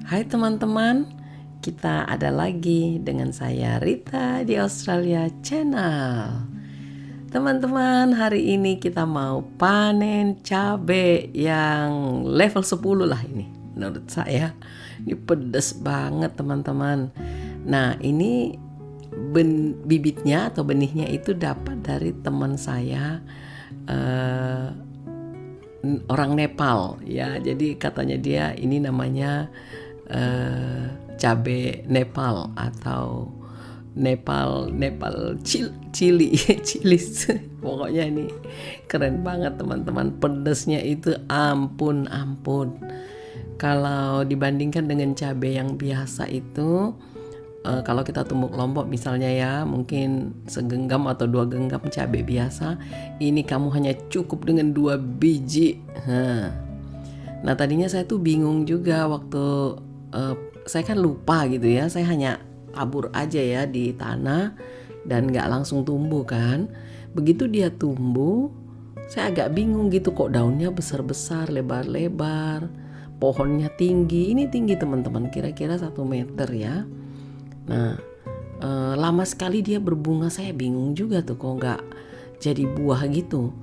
Hai teman-teman, kita ada lagi dengan saya Rita di Australia Channel. Teman-teman, hari ini kita mau panen cabai yang level 10 lah ini. Menurut saya ini pedas banget teman-teman. Nah, ini bibitnya atau benihnya itu dapat dari teman saya, orang Nepal ya. Jadi katanya dia ini namanya cabe Nepal atau Nepal chili chilis. Pokoknya ini keren banget teman-teman, pedesnya itu ampun. Kalau dibandingkan dengan cabai yang biasa itu, kalau kita tumbuk lombok misalnya ya, mungkin segenggam atau 2 genggam cabai biasa, ini kamu hanya cukup dengan 2 biji. Nah tadinya saya tuh bingung juga waktu saya kan lupa gitu ya, saya hanya tabur aja ya di tanah dan gak langsung tumbuh kan. Begitu dia tumbuh, saya agak bingung gitu, kok daunnya besar-besar, lebar-lebar, pohonnya tinggi. Ini tinggi teman-teman, kira-kira 1 meter ya. Nah lama sekali dia berbunga, saya bingung juga tuh kok gak jadi buah gitu.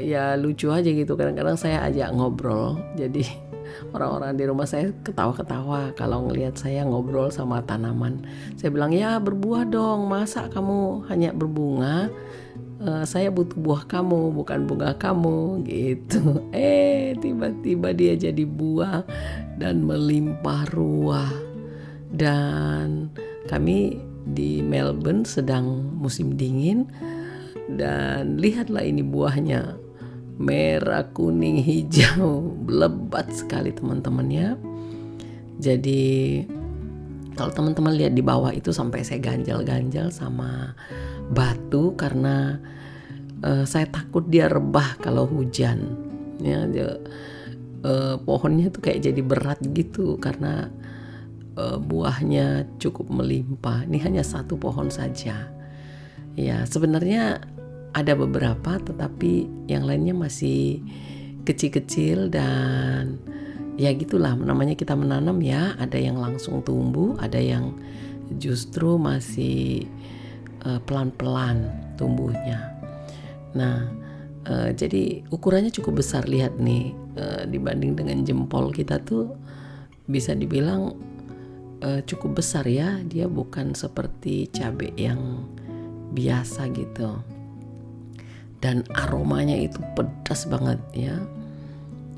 Ya lucu aja gitu, kadang-kadang saya ajak ngobrol, jadi orang-orang di rumah saya ketawa-ketawa kalau ngelihat saya ngobrol sama tanaman. Saya bilang, ya berbuah dong, masa kamu hanya berbunga, saya butuh buah kamu bukan bunga kamu gitu. Tiba-tiba dia jadi buah dan melimpah ruah. Dan kami di Melbourne sedang musim dingin, dan lihatlah ini buahnya merah, kuning, hijau, lebat sekali teman-teman ya. Jadi kalau teman-teman lihat di bawah itu sampai saya ganjal-ganjal sama batu karena saya takut dia rebah kalau hujan ya. Pohonnya tuh kayak jadi berat gitu karena buahnya cukup melimpah. Ini hanya 1 pohon saja ya, sebenarnya ada beberapa, tetapi yang lainnya masih kecil-kecil. Dan ya gitulah namanya kita menanam ya, ada yang langsung tumbuh, ada yang justru masih pelan-pelan tumbuhnya. Nah jadi ukurannya cukup besar, lihat nih, dibanding dengan jempol kita tuh bisa dibilang cukup besar ya. Dia bukan seperti cabai yang biasa gitu. Dan aromanya itu pedas banget ya.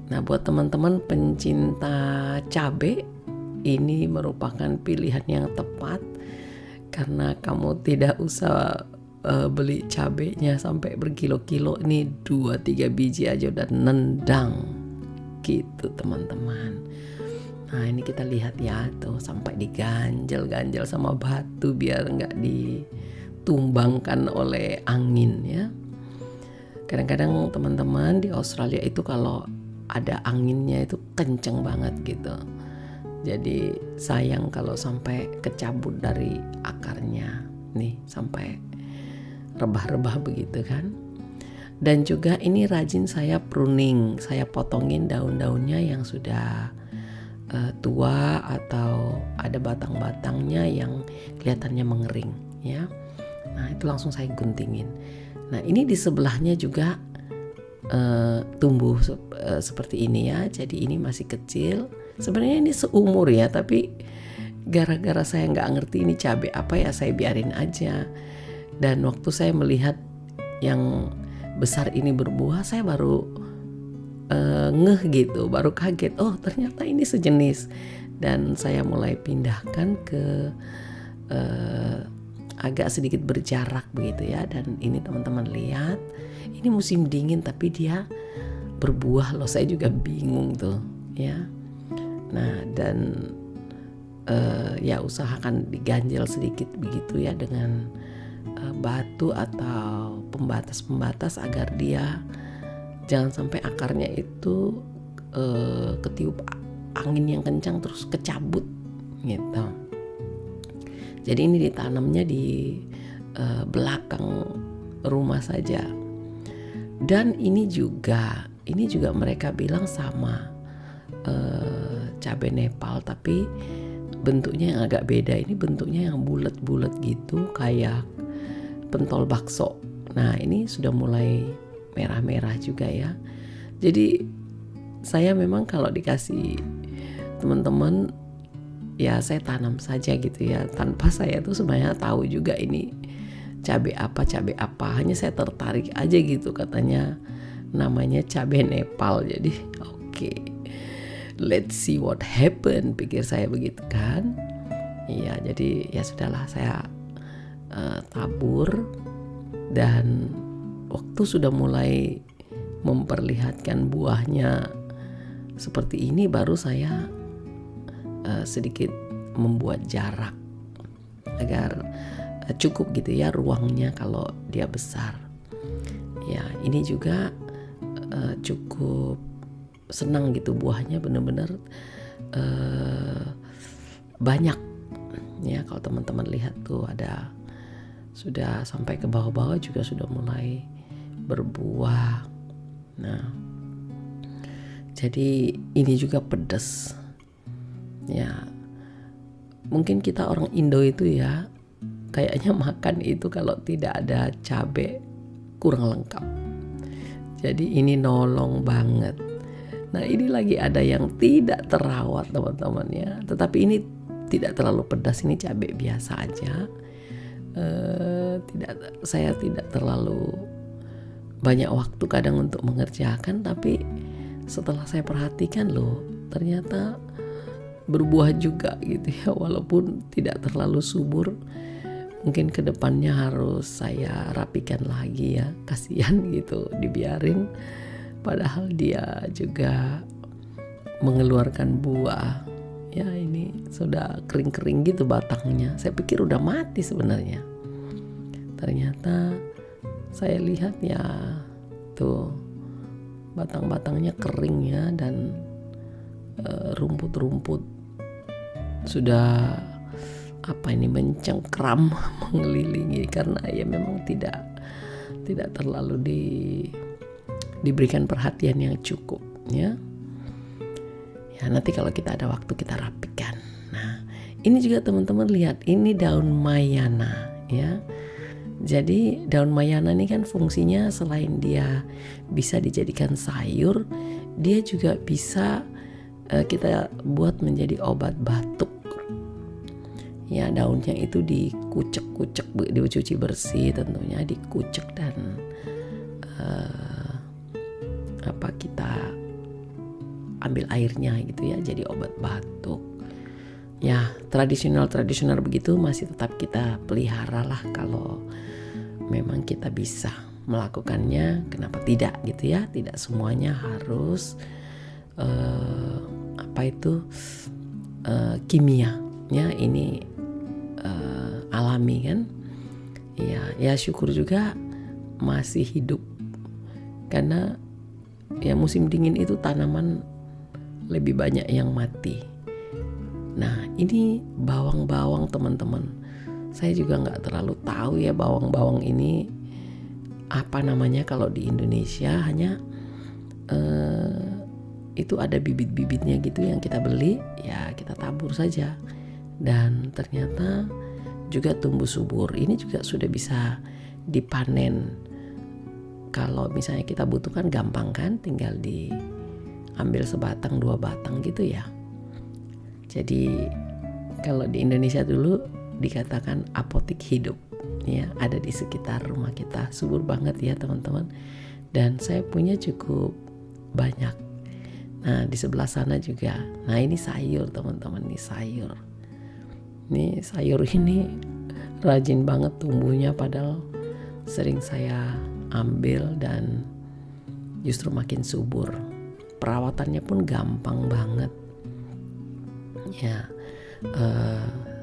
Nah buat teman-teman pencinta cabai, ini merupakan pilihan yang tepat karena kamu tidak usah beli cabainya sampai berkilo-kilo. Ini 2-3 biji aja udah nendang gitu teman-teman. Nah ini kita lihat ya, tuh sampai diganjel-ganjel sama batu biar nggak ditumbangkan oleh angin ya. Kadang-kadang teman-teman di Australia itu kalau ada anginnya itu kenceng banget gitu. Jadi sayang kalau sampai kecabut dari akarnya nih, sampai rebah-rebah begitu kan. Dan juga ini rajin saya pruning, saya potongin daun-daunnya yang sudah tua atau ada batang-batangnya yang kelihatannya mengering ya. Nah itu langsung saya guntingin. Nah ini di sebelahnya juga tumbuh seperti ini ya. Jadi ini masih kecil. Sebenarnya ini seumur ya, tapi gara-gara saya nggak ngerti ini cabai apa ya, saya biarin aja. Dan waktu saya melihat yang besar ini berbuah, saya baru ngeh gitu, baru kaget. Oh ternyata ini sejenis. Dan saya mulai pindahkan ke agak sedikit berjarak begitu ya. Dan ini teman-teman lihat, ini musim dingin tapi dia berbuah loh. Saya juga bingung tuh ya. Nah dan ya usahakan diganjel sedikit begitu ya dengan batu atau pembatas-pembatas agar dia jangan sampai akarnya itu ketiup angin yang kencang terus kecabut gitu. Jadi ini ditanamnya di belakang rumah saja. Dan ini juga mereka bilang sama cabai Nepal tapi bentuknya yang agak beda. Ini bentuknya yang bulat-bulat gitu kayak pentol bakso. Nah ini sudah mulai merah-merah juga ya. Jadi saya memang kalau dikasih teman-teman ya saya tanam saja gitu ya, tanpa saya tuh sebenarnya tahu juga ini cabai apa. Hanya saya tertarik aja gitu, katanya namanya cabai Nepal. Jadi oke, let's see what happen, pikir saya begitu kan. Iya, jadi ya sudahlah, saya tabur, dan waktu sudah mulai memperlihatkan buahnya seperti ini, baru saya sedikit membuat jarak agar cukup gitu ya ruangnya kalau dia besar. Ya ini juga cukup senang gitu, buahnya benar-benar banyak ya. Kalau teman-teman lihat tuh ada sudah sampai ke bawah-bawah juga sudah mulai berbuah. Nah jadi ini juga pedas ya. Mungkin kita orang Indo itu ya kayaknya makan itu kalau tidak ada cabai kurang lengkap. Jadi ini nolong banget. Nah ini lagi ada yang tidak terawat teman-teman ya, tetapi ini tidak terlalu pedas, ini cabai biasa aja. Saya tidak terlalu banyak waktu kadang untuk mengerjakan, tapi setelah saya perhatikan loh, ternyata berbuah juga gitu ya, walaupun tidak terlalu subur. Mungkin kedepannya harus saya rapikan lagi ya, kasihan gitu dibiarin padahal dia juga mengeluarkan buah ya. Ini sudah kering-kering gitu batangnya, saya pikir udah mati sebenarnya, ternyata saya lihat ya tuh batang-batangnya kering ya, dan rumput-rumput sudah mencengkram mengelilingi, karena ya memang tidak terlalu diberikan perhatian yang cukup ya. Ya nanti kalau kita ada waktu kita rapikan. Nah ini juga teman-teman lihat, ini daun mayana ya. Jadi daun mayana ini kan fungsinya selain dia bisa dijadikan sayur, dia juga bisa kita buat menjadi obat batuk. Ya daunnya itu dikucek-kucek, dicuci bersih tentunya, dikucek dan kita ambil airnya gitu ya, jadi obat batuk. Ya tradisional begitu masih tetap kita pelihara lah, kalau memang kita bisa melakukannya, kenapa tidak gitu ya. Tidak semuanya harus kimia ya, ini alami kan. Ya syukur juga masih hidup, karena ya musim dingin itu tanaman lebih banyak yang mati. Nah ini bawang-bawang teman-teman, saya juga nggak terlalu tahu ya bawang-bawang ini apa namanya kalau di Indonesia. Hanya itu ada bibit-bibitnya gitu yang kita beli, ya kita tabur saja, dan ternyata juga tumbuh subur. Ini juga sudah bisa dipanen. Kalau misalnya kita butuhkan gampang kan, tinggal diambil sebatang 2 batang gitu ya. Jadi kalau di Indonesia dulu dikatakan apotik hidup ya, ada di sekitar rumah kita, subur banget ya teman-teman. Dan saya punya cukup banyak. Nah di sebelah sana juga. Nah ini sayur teman-teman, ini sayur. Ini sayur ini rajin banget tumbuhnya, padahal sering saya ambil dan justru makin subur. Perawatannya pun gampang banget ya.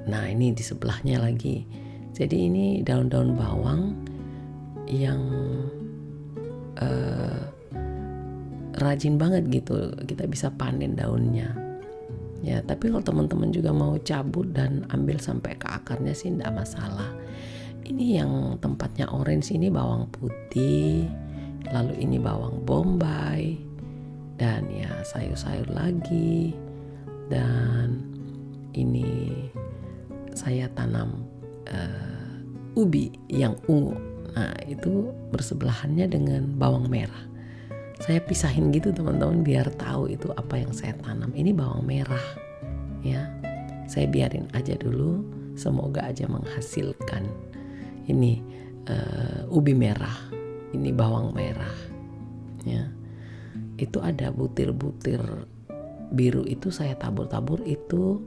Nah ini di sebelahnya lagi. Jadi ini daun-daun bawang yang rajin banget gitu, kita bisa panen daunnya ya. Tapi kalau teman-teman juga mau cabut dan ambil sampai ke akarnya sih enggak masalah. Ini yang tempatnya orange ini bawang putih, lalu ini bawang bombay, dan ya sayur-sayur lagi, dan saya tanam ubi yang ungu. Nah itu bersebelahannya dengan bawang merah. Saya pisahin gitu teman-teman biar tahu itu apa yang saya tanam. Ini bawang merah ya. Saya biarin aja dulu, semoga aja menghasilkan. Ini ubi merah, ini bawang merah ya. Itu ada butir-butir biru itu saya tabur-tabur itu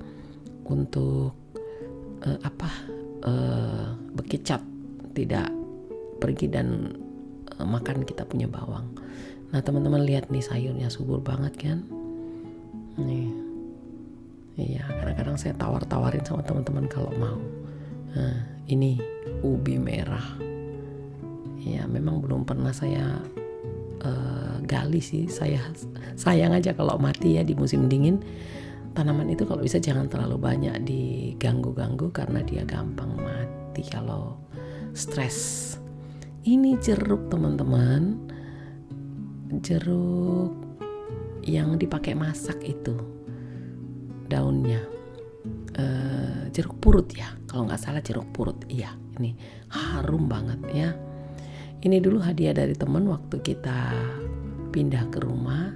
untuk bekicot, tidak pergi dan makan kita punya bawang. Nah teman-teman lihat nih sayurnya subur banget kan. Nih, iya kadang-kadang saya tawar-tawarin sama teman-teman kalau mau. Nah, ini ubi merah. Ya memang belum pernah saya gali sih. Saya sayang aja kalau mati ya di musim dingin. Tanaman itu kalau bisa jangan terlalu banyak diganggu-ganggu karena dia gampang mati kalau stres. Ini jeruk teman-teman, jeruk yang dipakai masak itu daunnya, jeruk purut ya kalau nggak salah, jeruk purut. Iya ini harum banget ya. Ini dulu hadiah dari teman waktu kita pindah ke rumah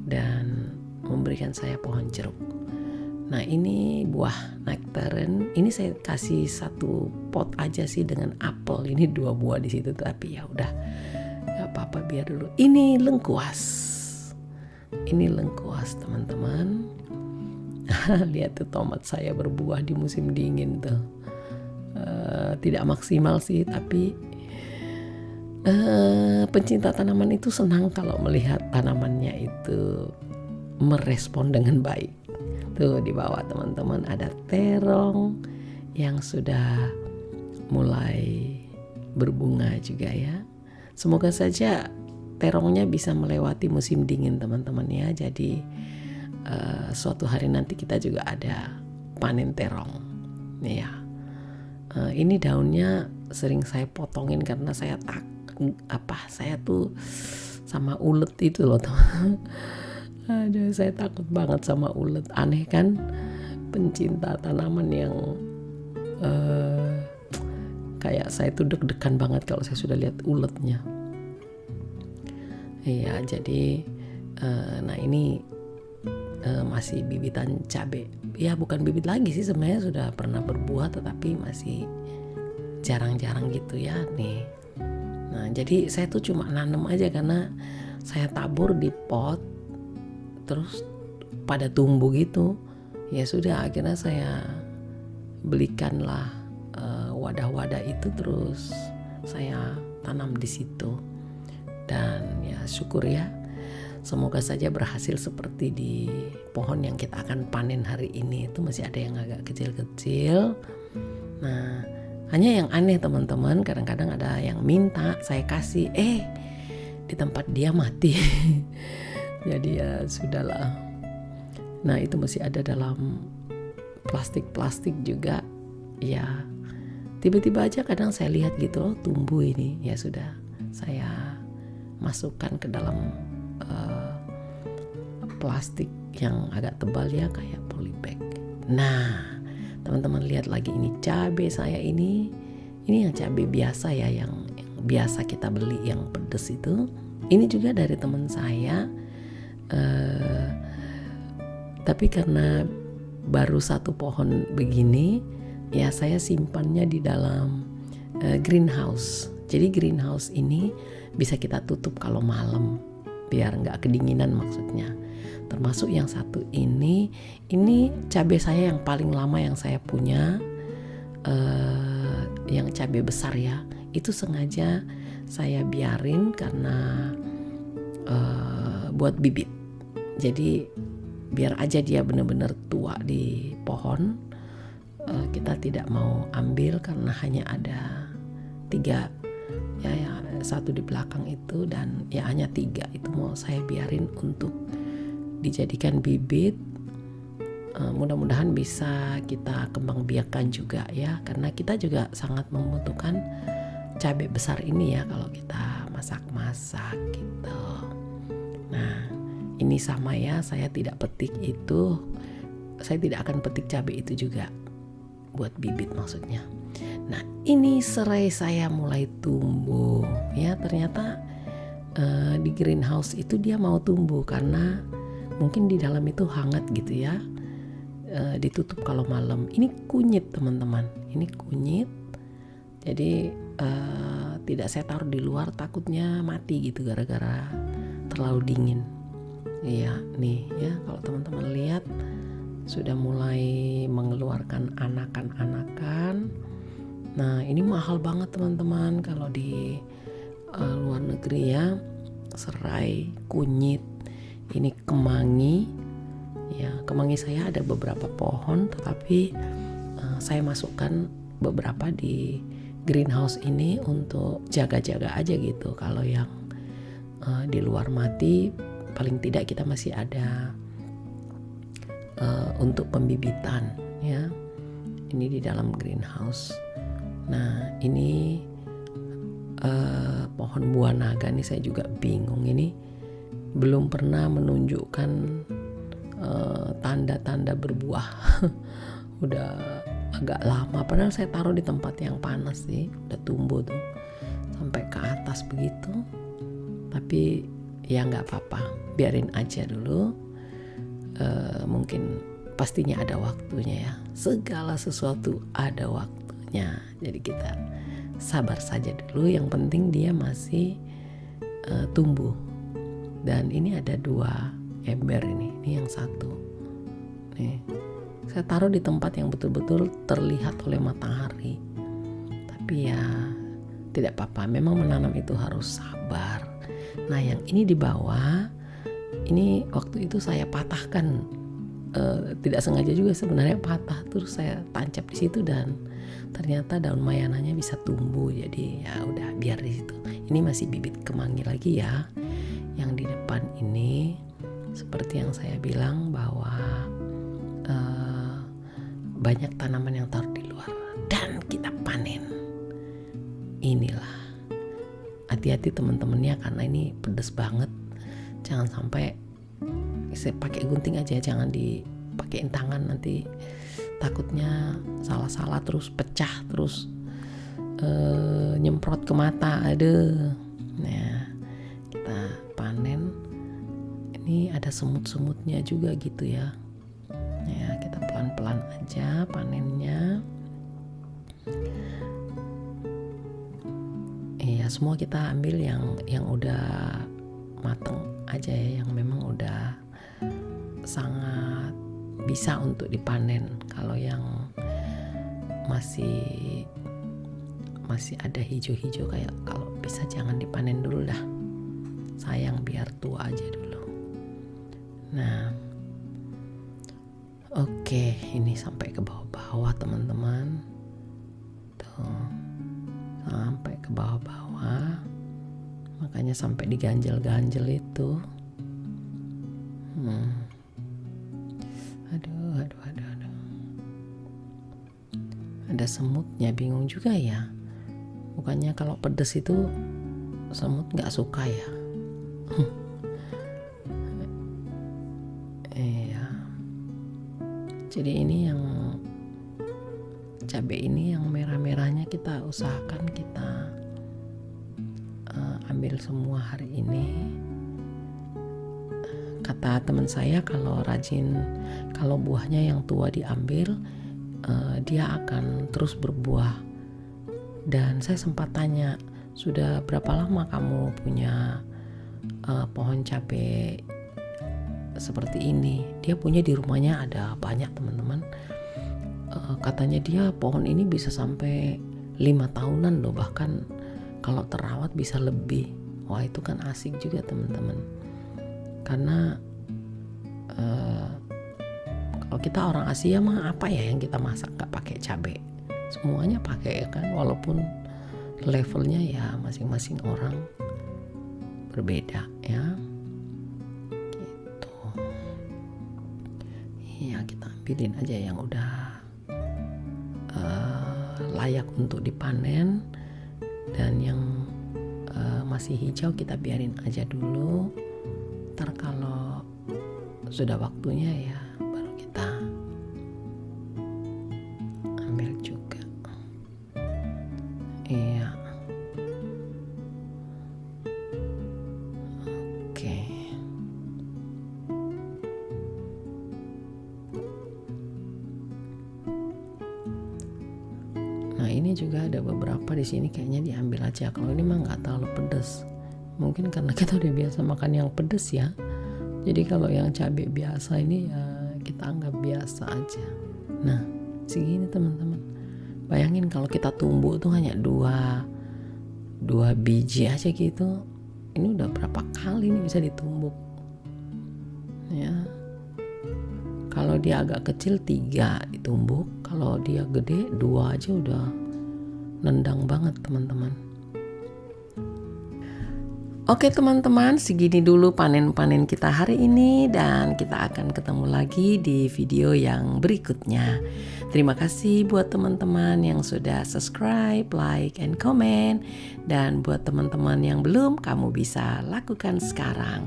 dan memberikan saya pohon jeruk. Nah ini buah nectarine, ini saya kasih satu pot aja sih dengan apel. Ini 2 buah di situ, tapi ya udah nggak apa-apa biar dulu. Ini lengkuas, teman-teman. Lihat tuh tomat saya berbuah di musim dingin tuh. Tidak maksimal sih, tapi pencinta tanaman itu senang kalau melihat tanamannya itu merespon dengan baik. Tuh di bawah teman-teman ada terong yang sudah mulai berbunga juga ya. Semoga saja terongnya bisa melewati musim dingin teman-teman ya. Jadi suatu hari nanti kita juga ada panen terong ya. Ini daunnya sering saya potongin karena saya tuh sama ulet itu loh teman. Aduh saya takut banget sama ulet. Aneh kan, pencinta tanaman yang kayak saya tuh deg-degan banget kalau saya sudah lihat uletnya. Iya jadi nah ini masih bibitan cabai. Ya bukan bibit lagi sih, sebenarnya sudah pernah berbuah tetapi masih jarang-jarang gitu ya nih. Nah jadi saya tuh cuma nanam aja karena saya tabur di pot terus pada tumbuh gitu. Ya sudah akhirnya saya belikanlah wadah-wadah itu, terus saya tanam di situ. Dan ya syukur ya, semoga saja berhasil seperti di pohon yang kita akan panen hari ini. Itu masih ada yang agak kecil-kecil. Nah hanya yang aneh teman-teman, kadang-kadang ada yang minta saya kasih, di tempat dia mati. Jadi ya sudahlah. Nah itu masih ada dalam plastik-plastik juga. Ya tiba-tiba aja kadang saya lihat gitu loh tumbuh ini. Ya sudah saya masukkan ke dalam plastik yang agak tebal ya, kayak polybag. Nah teman-teman lihat lagi ini cabai saya ini yang cabai biasa ya, yang biasa kita beli yang pedes itu. Ini juga dari teman saya. Tapi karena baru satu pohon begini ya, saya simpannya di dalam greenhouse. Jadi greenhouse ini bisa kita tutup kalau malam biar nggak kedinginan maksudnya. Termasuk yang satu ini cabai saya yang paling lama yang saya punya, yang cabai besar ya. Itu sengaja saya biarin karena buat bibit. Jadi biar aja dia benar-benar tua di pohon. Kita tidak mau ambil karena hanya ada 3 ya, satu di belakang itu dan ya hanya 3 itu mau saya biarin untuk dijadikan bibit. Mudah-mudahan bisa kita kembang biakan juga ya, karena kita juga sangat membutuhkan cabai besar ini ya kalau kita masak-masak gitu. Nah ini sama ya, saya tidak petik itu, saya tidak akan petik cabai itu juga. buat bibit maksudnya. Nah ini serai saya mulai tumbuh ya, ternyata di greenhouse itu dia mau tumbuh karena mungkin di dalam itu hangat gitu ya. Ditutup kalau malam. Ini kunyit teman-teman, ini kunyit. Jadi tidak saya taruh di luar, takutnya mati gitu gara-gara terlalu dingin. Iya nih ya, kalau teman-teman lihat sudah mulai mengeluarkan anakan-anakan. Nah ini mahal banget teman-teman kalau di luar negeri ya, serai, kunyit, ini kemangi. Ya, kemangi saya ada beberapa pohon, tetapi saya masukkan beberapa di greenhouse ini untuk jaga-jaga aja gitu. Kalau yang di luar mati, paling tidak kita masih ada untuk pembibitan ya. Ini di dalam greenhouse. Nah, ini pohon buah naga nih saya juga bingung, ini belum pernah menunjukkan tanda-tanda berbuah. Udah agak lama, padahal saya taruh di tempat yang panas sih, udah tumbuh tuh sampai ke atas begitu. Tapi ya nggak apa-apa, biarin aja dulu. Mungkin pastinya ada waktunya ya, segala sesuatu ada waktunya, jadi kita sabar saja dulu. Yang penting dia masih tumbuh. Dan ini ada 2 ember ini yang satu nih saya taruh di tempat yang betul-betul terlihat oleh matahari. Tapi ya tidak apa-apa, memang menanam itu harus sabar. Nah yang ini di bawah, ini waktu itu saya patahkan, tidak sengaja juga sebenarnya patah, terus saya tancap di situ dan ternyata daun mayananya bisa tumbuh. Jadi ya udah biar di situ. Ini masih bibit kemangi lagi ya. Yang di depan ini seperti yang saya bilang bahwa banyak tanaman yang taruh di luar dan kita panen. Inilah, hati-hati teman-temannya karena ini pedas banget. Jangan sampai, saya pakai gunting aja, jangan dipakein tangan, nanti takutnya salah-salah terus pecah terus nyemprot ke mata. Aduh. Nah kita panen. Ini ada semut-semutnya juga gitu ya. Ya kita pelan-pelan aja panennya. Iya semua kita ambil yang udah mateng aja ya, yang memang udah sangat bisa untuk dipanen. Kalau yang masih ada hijau-hijau kayak, kalau bisa jangan dipanen dulu dah, sayang, biar tua aja dulu. Nah oke, ini sampai ke bawah-bawah teman-teman tuh, sampai ke bawah-bawah, makanya sampai diganjel-ganjel itu. Aduh. Ada semutnya, bingung juga ya. Bukannya kalau pedes itu semut nggak suka ya? Iya. Jadi ini yang cabai ini yang merah-merahnya kita usahakan kita ambil semua hari ini. Kata teman saya kalau buahnya yang tua diambil, dia akan terus berbuah. Dan saya sempat tanya, sudah berapa lama kamu punya pohon cabai seperti ini? Dia punya di rumahnya ada banyak teman-teman. Katanya dia pohon ini bisa sampai 5 tahunan loh, bahkan kalau terawat bisa lebih. Wah itu kan asik juga teman-teman. Karena kalau kita orang Asia mah apa ya yang kita masak nggak pakai cabai? Semuanya pakai ya kan, walaupun levelnya ya masing-masing orang berbeda ya. Gitu. Iya kita ambilin aja yang udah layak untuk dipanen, dan yang masih hijau kita biarin aja dulu. Ntar kalau sudah waktunya ya baru kita ambil ini juga ada beberapa di sini kayaknya diambil aja. Kalau ini mah nggak terlalu pedas. Mungkin karena kita udah biasa makan yang pedas ya. Jadi kalau yang cabai biasa ini ya kita anggap biasa aja. Nah, segini teman-teman. Bayangin kalau kita tumbuk tuh hanya dua biji aja gitu. Ini udah berapa kali nih bisa ditumbuk. Ya. Kalau dia agak kecil 3 ditumbuk, kalau dia gede 2 aja udah nendang banget teman-teman. Oke teman-teman, segini dulu panen-panen kita hari ini dan kita akan ketemu lagi di video yang berikutnya. Terima kasih buat teman-teman yang sudah subscribe, like, and comment. Dan buat teman-teman yang belum, kamu bisa lakukan sekarang.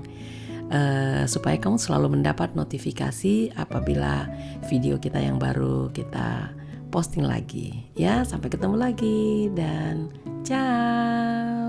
Supaya kamu selalu mendapat notifikasi apabila video kita yang baru kita posting lagi. Ya, sampai ketemu lagi dan ciao.